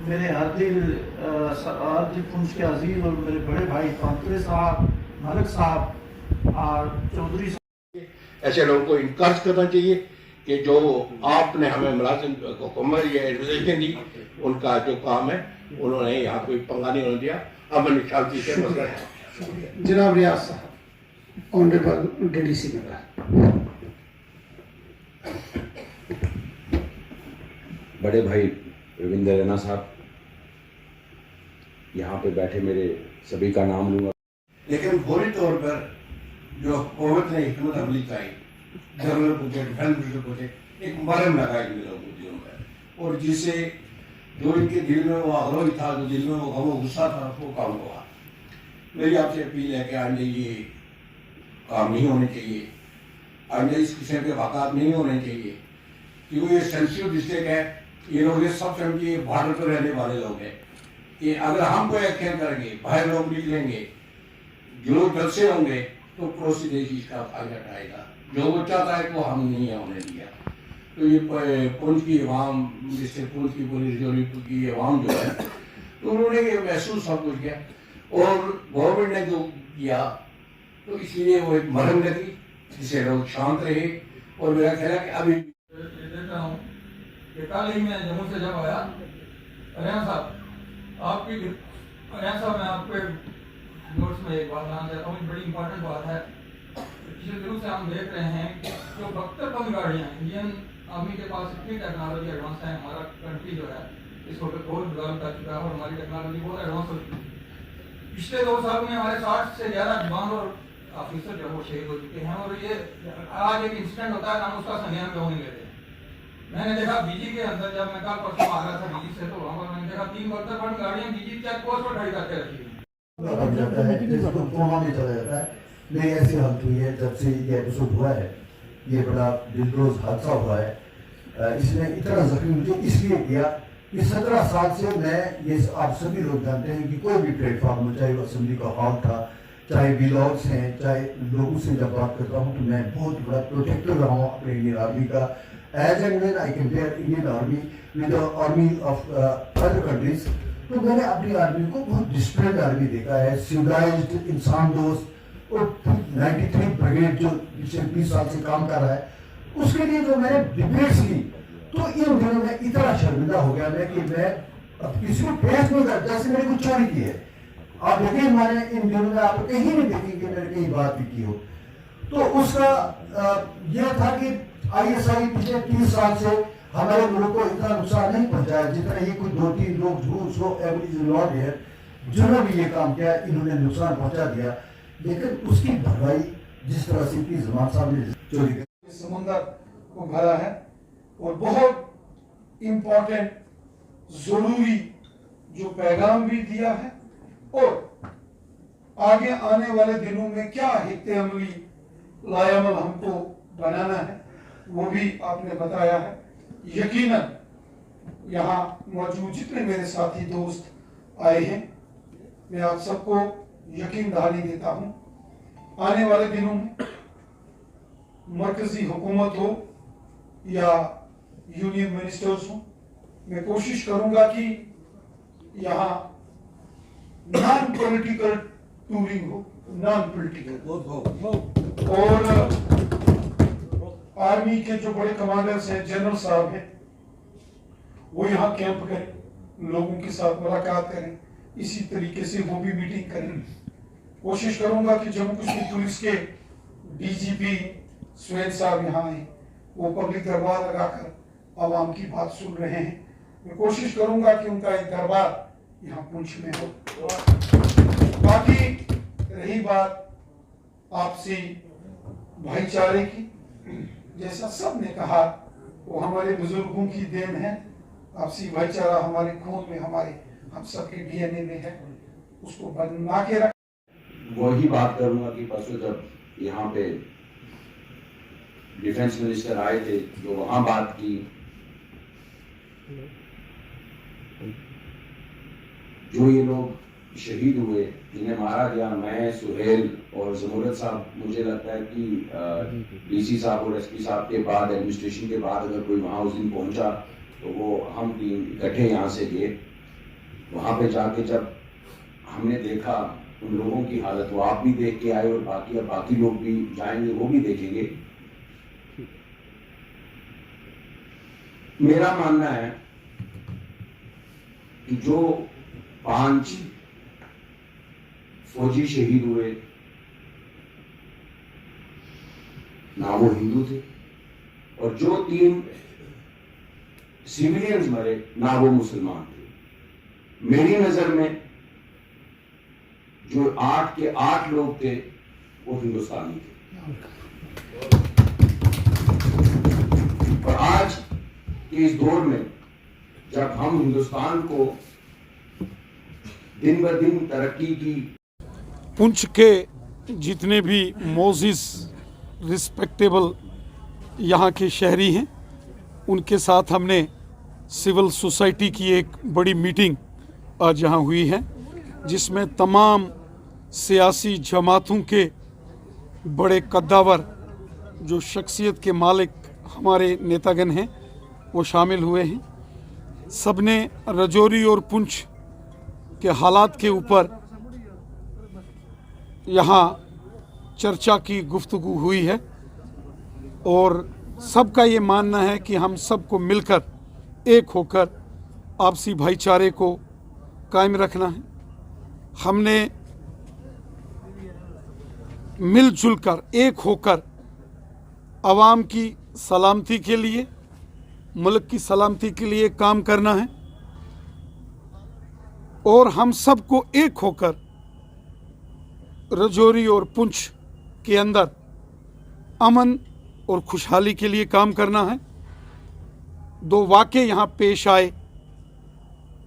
मेरे हार्दिक पुंछ के अजीज और मेरे बड़े भाई कांतरे साहब, मलिक साहब और चौधरी साहब, ऐसे लोगों को इनकरेज करना चाहिए कि जो आपने हमें मुलाजिम हुकूमत या एडमिनिस्ट्रेशन दी, उनका जो काम है उन्होंने यहाँ कोई पंगा नहीं होने दिया। अमन शांति से मसला है। जनाब रियाज साहब, ऑनरेबल डीडीसी मेंबर, बड़े भाई रविंद्र रैना साहब, यहाँ पे बैठे मेरे सभी का नाम लूंगा, लेकिन फौरी तौर पर जो हुकूमत ने हिकमत अमली चाहिए, जनरल पूछे, डिफेंस मिनिस्टर पूछे, एक मरम लगा इन लोगों के दिलों में, और जिससे जो इनके दिल में वो अगरोज था, जो दिल में वो गुस्सा था, वो काम हुआ। मेरी आपसे अपील है कि आइंदा ये काम नहीं होने चाहिए, आइंदा इस किस्म के वाक़ात नहीं होने चाहिए, क्योंकि ये सेंसिटिव डिस्ट्रिक्ट है। ये लोग ये सब समझिए बॉर्डर पर रहने वाले लोग हैं कि अगर हम कोई एक्शन करेंगे, बाहर लोग निकलेंगे, जो जलसे होंगे, तो पड़ोसी देश इसका फायदा उठाएगा। जो वो चाहता है वो हम नहीं होने दिया। तो ये पुंछ की अवाम, जिससे पुंछ की पुलिस की अवाम जो है, तो उन्होंने ये महसूस सब कुछ किया, और गवर्नमेंट ने जो किया, तो इसलिए वो एक मरम लगी जिससे लोग शांत रहे। और मेरा ख्याल है कि अभी देखता हूँ कि कल ही मैं जम्मू से जब आया, हरियाणा साहब मैं आपके नोट्स में एक बात लाना चाहता हूँ, बड़ी इंपॉर्टेंट बात है। पिछले दिनों से हम देख रहे हैं कि जो बख्तरबंद गाड़ियाँ, इंडियन आर्मी के पास इतनी टेक्नोलॉजी एडवांस है, हमारा कंट्री जो है इसको बहुत डेवलप कर चुका है और हमारी टेक्नोलॉजी बहुत एडवांस हो चुकी है। पिछले 2 साल में हमारे 60 से ज़्यादा जवान और ऑफिसर जो वो शहीद हो चुके हैं, और ये आज एक इंसिडेंट होता है, हम उसका संज्ञान क्यों नहीं लेते। मैंने देखा बीजी के अंदर, जब मैं कल परसों आ रहा था बीजी से, तो वहाँ पर मैंने देखा 3 बख्तरबंद गाड़ियाँ बीजी चेक पोस्ट पर खड़ी करके रखी हुई है। मेरी ऐसी हालत हुई है जब से ये एपिसोड हुआ है, ये बड़ा दिलदोज हादसा हुआ है। इसने इतना जख्मी मुझे इसलिए किया कि 17 साल से मैं, ये आप सभी लोग जानते हैं कि कोई भी प्लेटफॉर्म में, चाहे वो असेंबली का हॉल था, चाहे व्लॉग्स हैं, चाहे लोगों से जब बात करता हूँ, तो मैं बहुत बड़ा प्रोटेक्टर रहा हूँ अपने इंडियन आर्मी का। As and when I compare Indian army with the army of other countries, तो मैंने अपनी आर्मी को बहुत डिसिप्लिन आर्मी देखा है, सिविलाइज्ड, इंसान दोस्त। और 93 ब्रिगेड जो पिछले 20 साल से काम कर रहा है, उसके लिए जो मैंने डिबेट्स ली, तो इन दिनों में इतना शर्मिंदा हो गया मैं कि मैं अब किसी को फेस नहीं कर, जैसे मैंने कुछ चोरी की है। आप यकीन माने इन दिनों में आप कहीं नहीं देखेंगे मैंने कहीं बात भी की हो। तो उसका यह था कि ISI पिछले 30 साल से हमारे मुल्क को इतना नुकसान नहीं पहुंचाया जितना ये कुछ 2-3 लोग जो एवरेज लॉर्ड है जिन्होंने भी ये काम किया, इन्होंने नुकसान पहुंचा दिया। लेकिन उसकी भरपाई जिस तरह से की जमान साहब ने चोरी कर समुंदर को भरा है, और बहुत इम्पोर्टेंट जरूरी जो पैगाम भी दिया है, और आगे आने वाले दिनों में क्या हिक्ते अमली लायामल हमको बनाना है वो भी आपने बताया है। यकीनन यहाँ मौजूद जितने मेरे साथी दोस्त आए हैं, मैं आप सबको यकीन दहानी देता हूँ, आने वाले दिनों में मरकजी हुकूमत हो या यूनियन मिनिस्टर्स हो, मैं कोशिश करूंगा कि यहाँ नॉन पॉलिटिकल टूरिंग हो, नॉन पॉलिटिकल, और आर्मी के जो बड़े कमांडर्स हैं, जनरल साहब हैं, वो यहाँ कैंप करें, लोगों के साथ मुलाकात करें, इसी तरीके से वो भी मीटिंग करें। कोशिश करूंगा कि जम्मू कश्मीर पुलिस के DGP सुहेल साहब यहाँ आए, वो पब्लिक दरबार लगाकर आवाम की बात सुन रहे हैं। मैं कोशिश करूंगा कि उनका एक दरबार यहाँ पुंछ में हो। बाकी रही बात आपसी भाईचारे की, जैसा सब ने कहा, वो हमारे बुजुर्गों की देन है। आपसी भाईचारा हमारे खून में, हमारे हम सबके DNA में है, उसको बना के रख। वही बात करूंगा कि परसों जब यहाँ पे डिफेंस मिनिस्टर आए थे, जो वहां बात की, जो ये लोग शहीद हुए, जिन्हें मारा गया, मैं, सुहेल और जमूरत साहब, मुझे लगता है कि DC साहब और SP साहब के बाद, एडमिनिस्ट्रेशन के बाद, अगर कोई वहां उस दिन पहुंचा तो वो हम टीम इकट्ठे यहाँ से गए वहाँ पे जाके जब हमने देखा उन लोगों की हालत, वो आप भी देख के आए और बाकी लोग भी जाएंगे, वो भी देखेंगे। मेरा मानना है कि जो 5 फौजी शहीद हुए ना वो हिंदू थे, और जो 3 सिविलियंस मरे ना वो मुसलमान थे। मेरी नजर में जो 8 के 8 लोग थे वो हिंदुस्तानी थे। और आज के इस दौर में जब हम हिंदुस्तान को दिन ब दिन तरक्की की, पुंछ के जितने भी मोजिस रिस्पेक्टेबल यहाँ के शहरी हैं, उनके साथ हमने सिविल सोसाइटी की एक बड़ी मीटिंग आज यहाँ हुई है, जिसमें तमाम सियासी जमातों के बड़े कद्दावर जो शख्सियत के मालिक हमारे नेतागण हैं वो शामिल हुए हैं। सबने रजौरी और पुंछ के हालात के ऊपर यहाँ चर्चा की गुफ्तगू हुई है, और सबका ये मानना है कि हम सबको मिलकर एक होकर आपसी भाईचारे को कायम रखना है। हमने मिलजुल कर एक होकर आवाम की सलामती के लिए, मुल्क की सलामती के लिए काम करना है, और हम सबको एक होकर रजौरी और पुंछ के अंदर अमन और खुशहाली के लिए काम करना है। 2 वाक़े यहाँ पेश आए,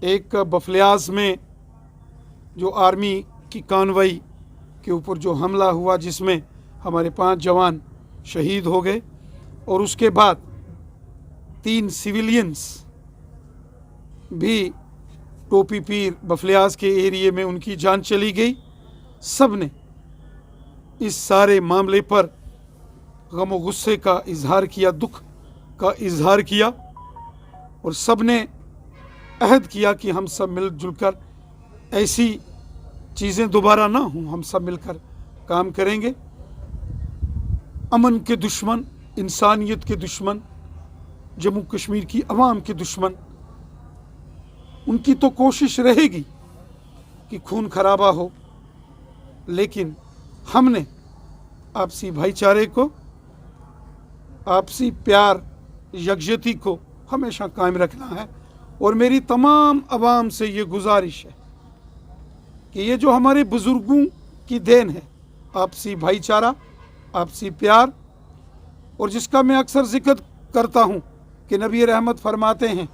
एक बफलियाज में जो आर्मी की कानवाई के ऊपर जो हमला हुआ जिसमें हमारे 5 जवान शहीद हो गए, और उसके बाद 3 सिविलियंस भी टोपी पीर बफलियाज के एरिए में उनकी जान चली गई। सब ने इस सारे मामले पर गम और गुस्से का इजहार किया, दुख का इजहार किया, और सब ने अहद किया कि हम सब मिलजुल कर ऐसी चीज़ें दोबारा ना हों, हम सब मिलकर काम करेंगे। अमन के दुश्मन, इंसानियत के दुश्मन, जम्मू कश्मीर की आवाम के दुश्मन, उनकी तो कोशिश रहेगी कि खून खराबा हो, लेकिन हमने आपसी भाईचारे को, आपसी प्यार यकजहती को हमेशा कायम रखना है। और मेरी तमाम आवाम से ये गुजारिश है कि ये जो हमारे बुज़ुर्गों की देन है, आपसी भाईचारा, आपसी प्यार, और जिसका मैं अक्सर जिक्र करता हूँ कि नबी रहमत फरमाते हैं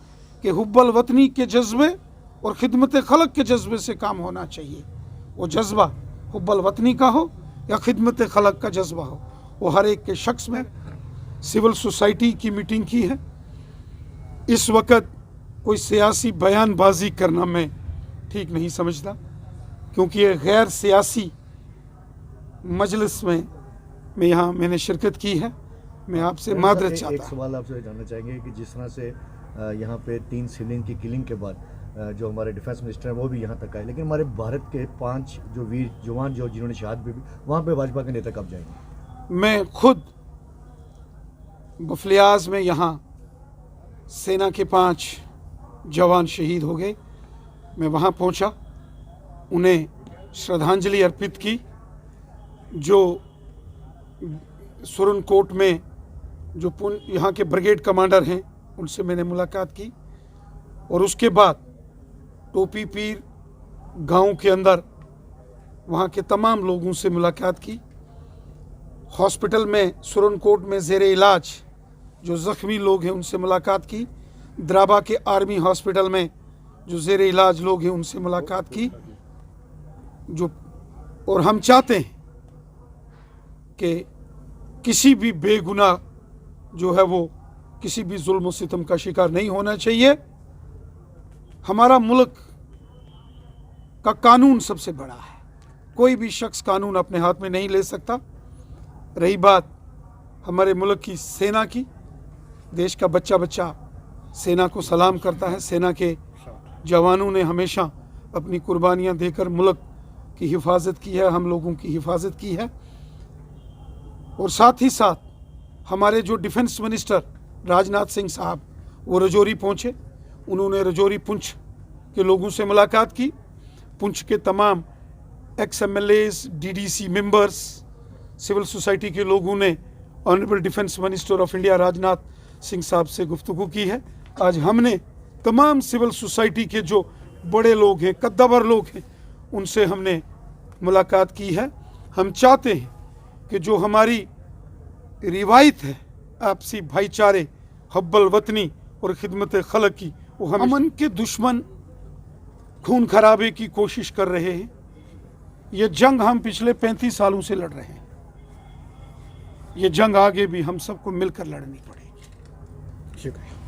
कि हुब्बल वतनी के जज्बे और खिदमत खलक के जज्बे से काम होना चाहिए। वो जज्बा हुब्बल वतनी का हो या खिदमत खलक का जज्बा हो, वो हर एक के शख्स में। सिविल सोसाइटी की मीटिंग की है। इस वक्त कोई सियासी बयानबाजी करना मैं ठीक नहीं समझता, क्योंकि ये गैर सियासी मजलिस में यहाँ मैंने शिरकत की है। मैं आपसे मादरत चाहता हूँ। एक सवाल आपसे जानना चाहेंगे कि जिस तरह से यहाँ पे 3 सिविलियन की किलिंग के बाद जो हमारे डिफेंस मिनिस्टर हैं वो भी यहाँ तक आए, लेकिन हमारे भारत के 5 जो वीर जवान जो जिन्होंने शहादत भी, वहाँ पे भाजपा के नेता कब जाएंगे? मैं खुद बफलियाज में यहाँ सेना के 5 जवान शहीद हो गए, मैं वहाँ पहुँचा, उन्हें श्रद्धांजलि अर्पित की। जो सुरनकोट में जो यहाँ के ब्रिगेड कमांडर हैं उनसे मैंने मुलाकात की, और उसके बाद टोपी पीर गांव के अंदर वहाँ के तमाम लोगों से मुलाकात की। हॉस्पिटल में सुरनकोट में ज़ेरे इलाज जो ज़ख्मी लोग हैं उनसे मुलाकात की। द्राबा के आर्मी हॉस्पिटल में जो ज़ेरे इलाज लोग हैं उनसे मुलाकात की। और हम चाहते हैं कि किसी भी बेगुनाह जो है वो किसी भी जुल्म और सितम का शिकार नहीं होना चाहिए। हमारा मुल्क का कानून सबसे बड़ा है, कोई भी शख्स कानून अपने हाथ में नहीं ले सकता। रही बात हमारे मुल्क की सेना की, देश का बच्चा बच्चा सेना को सलाम करता है। सेना के जवानों ने हमेशा अपनी कुर्बानियाँ देकर मुल्क की हिफाजत की है, हम लोगों की हिफाजत की है। और साथ ही साथ हमारे जो डिफेंस मिनिस्टर राजनाथ सिंह साहब वो रजौरी पहुँचे, उन्होंने रजौरी पुंछ के लोगों से मुलाकात की। पुंछ के तमाम XMLAs, DDC members, civil society के लोगों ने honourable defence minister of India Rajnath Singh साहब से गुफ्तगू की है। आज हमने तमाम सिविल सोसाइटी के जो बड़े लोग हैं, कद्दावर लोग हैं, उनसे हमने मुलाकात की है। हम चाहते हैं कि जो हमारी रिवायत है आपसी भाईचारे, हब्बल वतनी और खिदमत खलक की, वो हम अमन के दुश्मन खून खराबे की कोशिश कर रहे हैं। ये जंग हम पिछले 35 सालों से लड़ रहे हैं। ये जंग आगे भी हम सबको मिलकर लड़नी पड़ेगी। शुक्रिया।